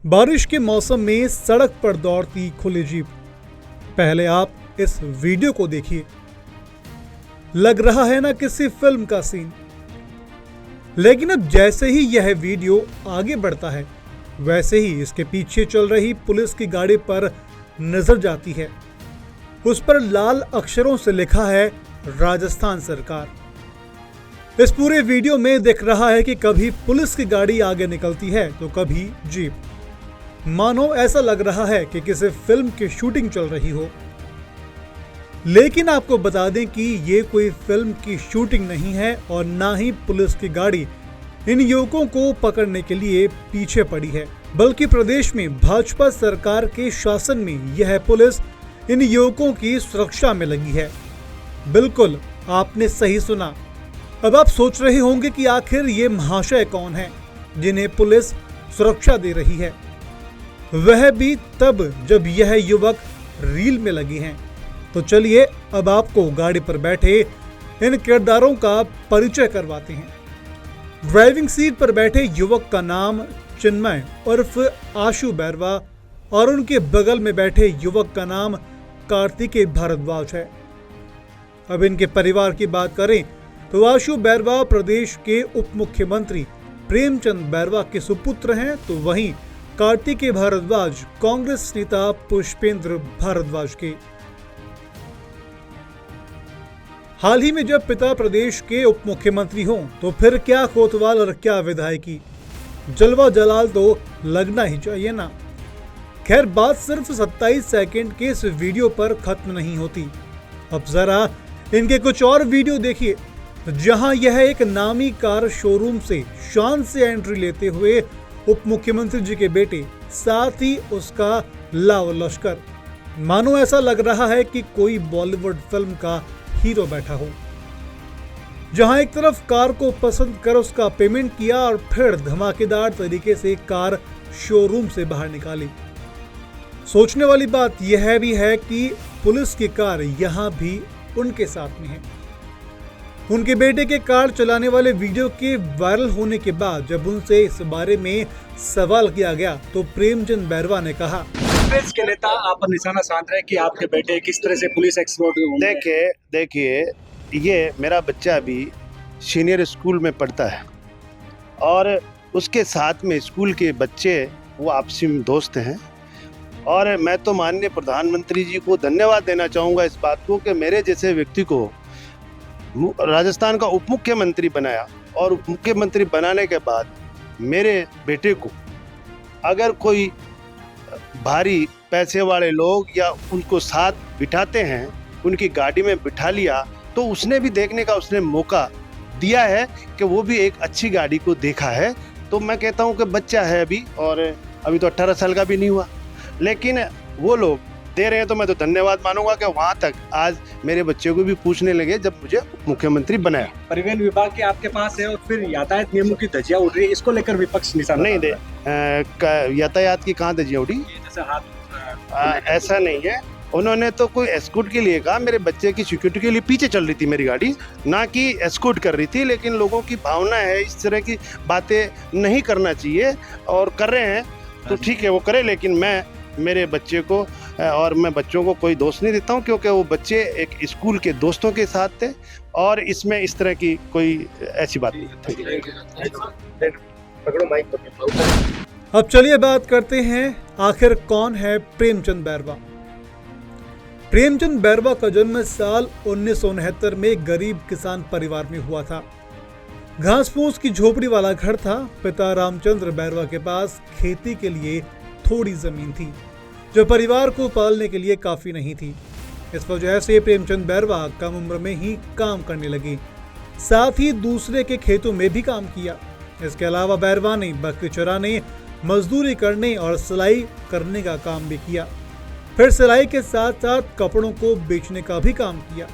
बारिश के मौसम में सड़क पर दौड़ती खुली जीप। पहले आप इस वीडियो को देखिए, लग रहा है ना किसी फिल्म का सीन। लेकिन अब जैसे ही यह वीडियो आगे बढ़ता है, वैसे ही इसके पीछे चल रही पुलिस की गाड़ी पर नजर जाती है। उस पर लाल अक्षरों से लिखा है राजस्थान सरकार। इस पूरे वीडियो में दिख रहा है कि कभी पुलिस की गाड़ी आगे निकलती है तो कभी जीप। मानो ऐसा लग रहा है कि किसी फिल्म की शूटिंग चल रही हो। लेकिन आपको बता दें कि ये कोई फिल्म की शूटिंग नहीं है और ना ही पुलिस की गाड़ी इन युवकों को पकड़ने के लिए पीछे पड़ी है, बल्कि प्रदेश में भाजपा सरकार के शासन में यह पुलिस इन युवकों की सुरक्षा में लगी है। बिल्कुल आपने सही सुना। अब आप सोच रहे होंगे कि आखिर ये महाशय कौन है जिन्हें पुलिस सुरक्षा दे रही है, वह भी तब जब यह युवक रील में लगे हैं। तो चलिए अब आपको गाड़ी पर बैठे इन किरदारों का परिचय करवाते हैं। ड्राइविंग सीट पर बैठे युवक का नाम चिन्मय उर्फ आशु बैरवा और उनके बगल में बैठे युवक का नाम कार्तिकेय भारद्वाज है। अब इनके परिवार की बात करें तो आशु बैरवा प्रदेश के उप मुख्यमंत्री प्रेमचंद बैरवा के सुपुत्र हैं, तो वहीं कार्तिकेय भारद्वाज कांग्रेस नेता पुष्पेंद्र भारद्वाज के। हाल ही में जब पिता प्रदेश के उप मुख्यमंत्री हों तो फिर क्या कोतवाल और क्या विधायकी, जलवा जलाल तो लगना ही चाहिए ना। खैर, बात सिर्फ 27 सेकंड के इस वीडियो पर खत्म नहीं होती। अब जरा इनके कुछ और वीडियो देखिए, जहां यह एक नामी कार शोरूम से शान से एंट्री लेते हुए उप मुख्यमंत्री जी के बेटे, साथ ही उसका लाव लश्कर, मानो ऐसा लग रहा है कि कोई बॉलीवुड फिल्म का हीरो बैठा हो। जहां एक तरफ कार को पसंद कर उसका पेमेंट किया और फिर धमाकेदार तरीके से कार शोरूम से बाहर निकाली। सोचने वाली बात यह भी है कि पुलिस की कार यहां भी उनके साथ में है। उनके बेटे के कार चलाने वाले वीडियो के वायरल होने के बाद जब उनसे इस बारे में सवाल किया गया तो प्रेमचंद बैरवा ने कहा, कांग्रेस के नेता आप पर निशाना साध रहे हैं कि आपके बेटे किस तरह से पुलिस एक्सपर्ट होंगे। देखिए ये मेरा बच्चा अभी सीनियर स्कूल में पढ़ता है और उसके साथ में स्कूल के बच्चे वो आपसी में दोस्त हैं। और मैं तो माननीय प्रधानमंत्री जी को धन्यवाद देना चाहूँगा इस बात को कि मेरे जैसे व्यक्ति को राजस्थान का उप मुख्यमंत्री बनाया और उप मुख्यमंत्री बनाने के बाद मेरे बेटे को अगर कोई भारी पैसे वाले लोग या उनको साथ बिठाते हैं, उनकी गाड़ी में बिठा लिया, तो उसने भी देखने का उसने मौका दिया है कि वो भी एक अच्छी गाड़ी को देखा है। तो मैं कहता हूँ कि बच्चा है अभी और अभी तो 18 साल का भी नहीं हुआ, लेकिन वो लोग दे रहे हैं तो मैं तो धन्यवाद मानूंगा कि वहाँ तक आज मेरे बच्चे को भी पूछने लगे जब मुझे मुख्यमंत्री बनाया। परिवहन विभाग के आपके पास है और फिर यातायात नियमों की धज्जियां उड़ रही है, इसको लेकर विपक्ष निशाना नहीं दे यातायात की कहाँ धज्जियां उड़ी? जैसे हाथ ऐसा नहीं है। उन्होंने तो कोई एस्कॉर्ट के लिए कहा, मेरे बच्चे की सिक्योरिटी के लिए पीछे चल रही थी मेरी गाड़ी, ना कि एस्कॉर्ट कर रही थी। लेकिन लोगों की भावना है, इस तरह की बातें नहीं करना चाहिए और कर रहे हैं तो ठीक है वो करे, लेकिन मैं मेरे बच्चे को और मैं बच्चों को कोई दोष नहीं देता हूँ, क्योंकि वो बच्चे एक स्कूल के दोस्तों के साथ थे और इसमें इस तरह की कोई ऐसी बात नहीं थी। अब चलिए बात करते हैं आखिर कौन है प्रेमचंद बैरवा। प्रेमचंद बैरवा का जन्म साल 1969 में गरीब किसान परिवार में हुआ था। घास फूस की झोपड़ी वाला घर था। पिता रामचंद्र बैरवा के पास खेती के लिए थोड़ी जमीन थी जो परिवार को पालने के लिए काफी नहीं थी। इस वजह से प्रेमचंद बैरवा कम उम्र में ही काम करने लगे, साथ ही दूसरे के खेतों में भी काम किया। इसके अलावा बैरवा ने बकरी चराने, मजदूरी करने और सिलाई करने का काम भी किया। फिर सिलाई के साथ साथ कपड़ों को बेचने का भी काम किया।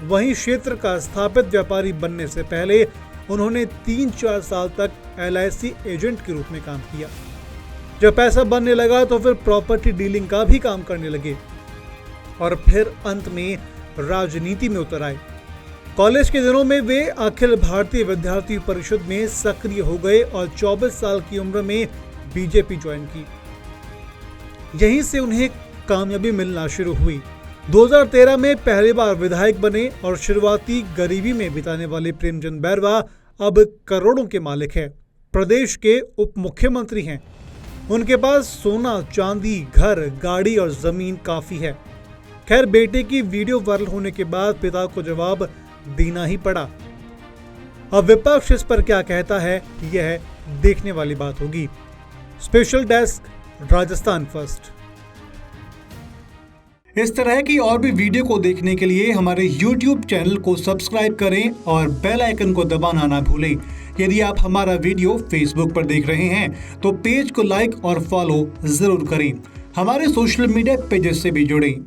वहीं क्षेत्र का स्थापित व्यापारी बनने से पहले उन्होंने 3-4 साल तक LIC एजेंट के रूप में काम किया। जब पैसा बनने लगा तो फिर प्रॉपर्टी डीलिंग का भी काम करने लगे और फिर अंत में राजनीति में उतर आए। कॉलेज के दिनों में वे अखिल भारतीय विद्यार्थी परिषद में सक्रिय हो गए और 24 साल की उम्र में बीजेपी ज्वाइन की। यहीं से उन्हें कामयाबी मिलना शुरू हुई। 2013 में पहली बार विधायक बने और शुरुआती गरीबी में बिताने वाले प्रेमचंद बैरवा अब करोड़ों के मालिक हैं, प्रदेश के उप मुख्यमंत्री हैं। उनके पास सोना, चांदी, घर, गाड़ी और जमीन काफी है। खैर, बेटे की वीडियो वायरल होने के बाद पिता को जवाब देना ही पड़ा। अब विपक्ष इस पर क्या कहता है, यह देखने वाली बात होगी। Special desk, Rajasthan first. इस तरह की और भी वीडियो को देखने के लिए हमारे YouTube चैनल को सब्सक्राइब करें और बेल आइकन को दबाना ना भूलें। यदि आप हमारा वीडियो Facebook पर देख रहे हैं तो पेज को लाइक और फॉलो जरूर करें। हमारे सोशल मीडिया पेजेस से भी जुड़ें।